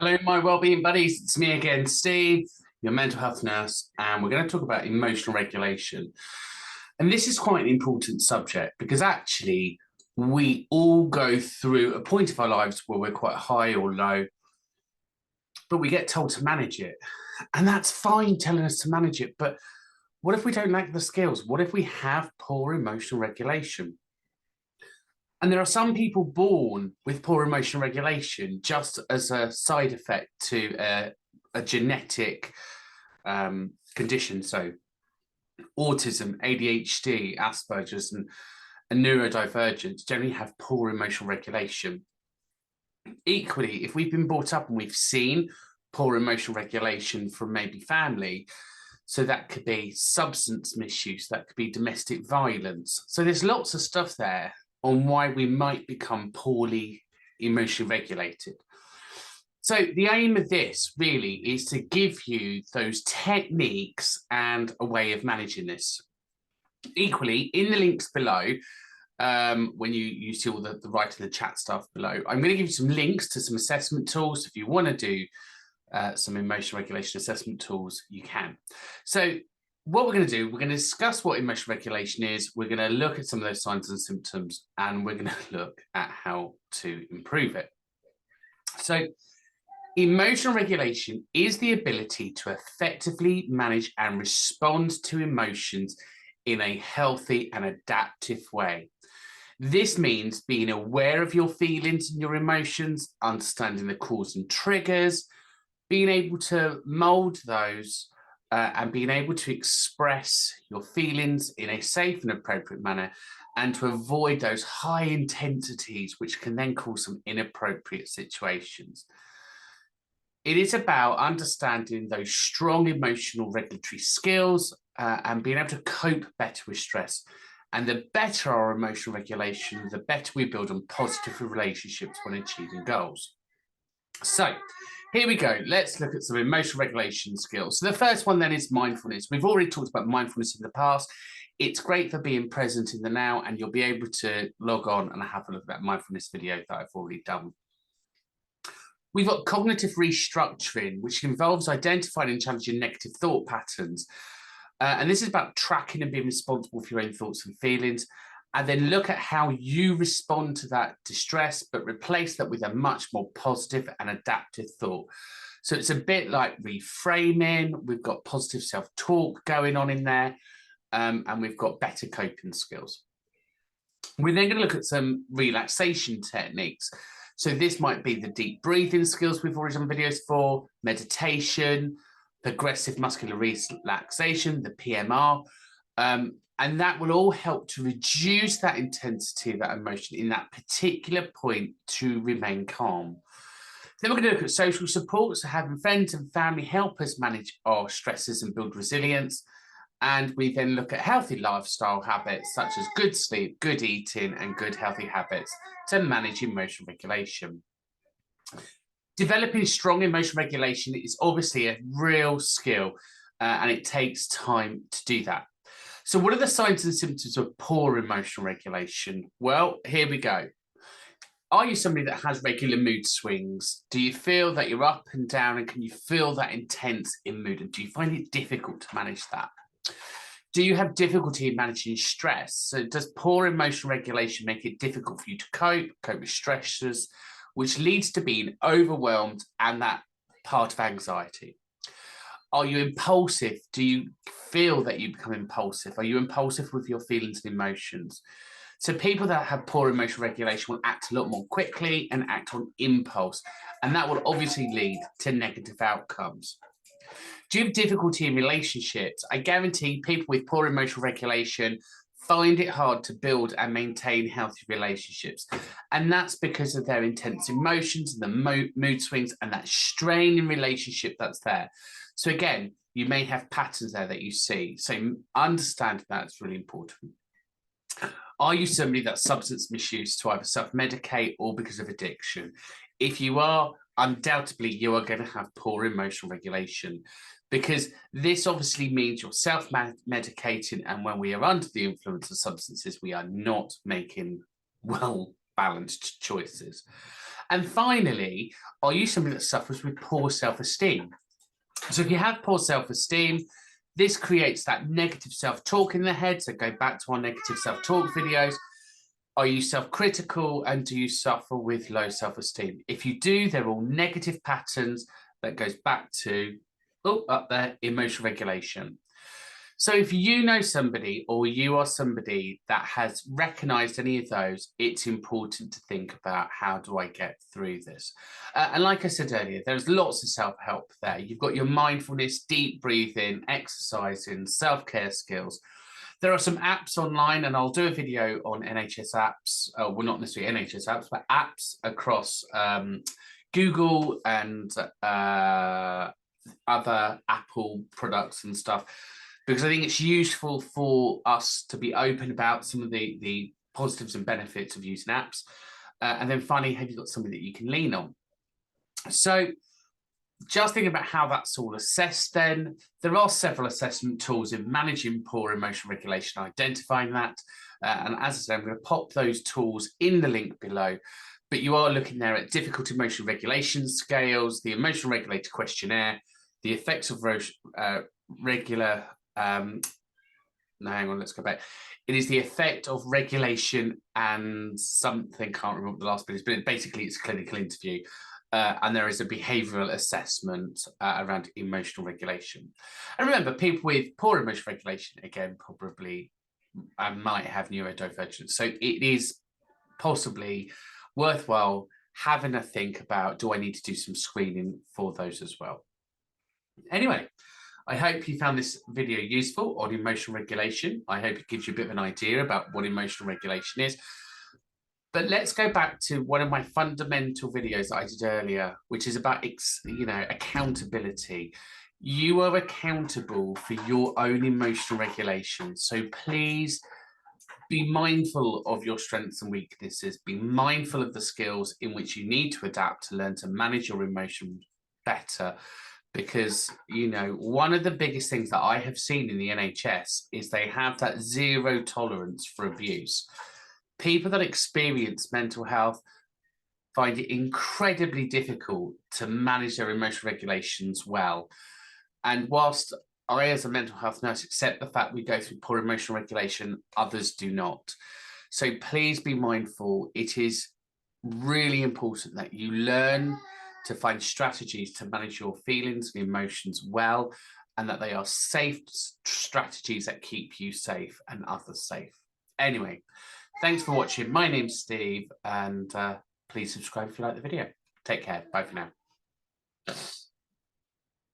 Hello, my wellbeing buddies. It's me again, Steve, your mental health nurse, and we're going to talk about emotional regulation. And this is quite an important subject because actually we all go through a point of our lives where we're quite high or low, but we get told to manage it. And that's fine telling us to manage it. But what if we don't lack the skills? What if we have poor emotional regulation? And there are some people born with poor emotional regulation just as a side effect to a genetic condition. So, autism, ADHD, Asperger's, and neurodivergence generally have poor emotional regulation. Equally, if we've been brought up and we've seen poor emotional regulation from maybe family, so that could be substance misuse, that could be domestic violence. So there's lots of stuff there on why we might become poorly emotionally regulated. So the aim of this really is to give you those techniques and a way of managing this. Equally, in the links below, when you see all the right in the chat stuff below, I'm going to give you some links to some assessment tools. If you want to do some emotional regulation assessment tools, you can. So what we're going to do, we're going to discuss what emotional regulation is. We're going to look at some of those signs and symptoms, and we're going to look at how to improve it. So emotional regulation is the ability to effectively manage and respond to emotions in a healthy and adaptive way. This means being aware of your feelings and your emotions, understanding the cause and triggers, being able to mold those and being able to express your feelings in a safe and appropriate manner, and to avoid those high intensities which can then cause some inappropriate situations. It is about understanding those strong emotional regulatory skills and being able to cope better with stress. And the better our emotional regulation, the better we build on positive relationships when achieving goals. So here we go. Let's look at some emotional regulation skills. So the first one then is mindfulness. We've already talked about mindfulness in the past. It's great for being present in the now, and you'll be able to log on and have a look at that mindfulness video that I've already done. We've got cognitive restructuring, which involves identifying and challenging negative thought patterns. And this is about tracking and being responsible for your own thoughts and feelings, and then look at how you respond to that distress, but replace that with a much more positive and adaptive thought. So it's a bit like reframing. We've got positive self-talk going on in there, and we've got better coping skills. We're then going to look at some relaxation techniques. So this might be the deep breathing skills we've already done videos for, meditation, progressive muscular relaxation, the PMR, and that will all help to reduce that intensity of that emotion in that particular point to remain calm. Then we're going to look at social support, so having friends and family help us manage our stresses and build resilience. And we then look at healthy lifestyle habits such as good sleep, good eating, and good healthy habits to manage emotional regulation. Developing strong emotional regulation is obviously a real skill, and it takes time to do that. So what are the signs and symptoms of poor emotional regulation? Well, here we go. Are you somebody that has regular mood swings? Do you feel that you're up and down, and can you feel that intense in mood? And do you find it difficult to manage that? Do you have difficulty in managing stress? So does poor emotional regulation make it difficult for you to cope with stressors, which leads to being overwhelmed and that part of anxiety? Are you impulsive? Do you feel that you become impulsive? Are you impulsive with your feelings and emotions? So people that have poor emotional regulation will act a lot more quickly and act on impulse, and that will obviously lead to negative outcomes. Do you have difficulty in relationships? I guarantee people with poor emotional regulation find it hard to build and maintain healthy relationships. And that's because of their intense emotions and the mood swings and that strain in relationship that's there. So again, you may have patterns there that you see. So understand that's really important. Are you somebody that's substance misuse to either self-medicate or because of addiction? If you are, undoubtedly you are going to have poor emotional regulation, because this obviously means you're self-medicating, and when we are under the influence of substances, we are not making well-balanced choices. And finally, are you somebody that suffers with poor self-esteem? So if you have poor self-esteem, this creates that negative self-talk in the head. So go back to our negative self-talk videos. Are you self-critical, and do you suffer with low self-esteem? If you do, they're all negative patterns that goes back to, up there, emotional regulation. So if you know somebody, or you are somebody that has recognized any of those, it's important to think about, how do I get through this? And like I said earlier, there's lots of self-help there. You've got your mindfulness, deep breathing, exercising, self-care skills. There are some apps online, and I'll do a video on NHS apps, well, not necessarily NHS apps, but apps across Google and other Apple products and stuff, because I think it's useful for us to be open about some of the positives and benefits of using apps. And then finally, have you got somebody that you can lean on? So just thinking about how that's all assessed, then there are several assessment tools in managing poor emotional regulation, identifying that. And as I said, I'm going to pop those tools in the link below. But you are looking there at difficult emotional regulation scales, the emotional regulator questionnaire, the effects of regular. No, hang on, let's go back. It is the effect of regulation and something, can't remember what the last bit is, but basically it's a clinical interview. And there is a behavioural assessment around emotional regulation. And remember, people with poor emotional regulation, again, probably might have neurodivergence. So it is possibly worthwhile having a think about, do I need to do some screening for those as well? Anyway, I hope you found this video useful on emotional regulation. I hope it gives you a bit of an idea about what emotional regulation is. But let's go back to one of my fundamental videos that I did earlier, which is about, accountability. You are accountable for your own emotional regulation. So please be mindful of your strengths and weaknesses. Be mindful of the skills in which you need to adapt to learn to manage your emotions better. Because, one of the biggest things that I have seen in the NHS is they have that zero tolerance for abuse. People that experience mental health find it incredibly difficult to manage their emotional regulations well. And whilst I, as a mental health nurse, accept the fact we go through poor emotional regulation, others do not. So please be mindful. It is really important that you learn to find strategies to manage your feelings and emotions well, and that they are safe strategies that keep you safe and others safe. Anyway, thanks for watching. My name's Steve, and please subscribe if you like the video. Take care. Bye for now.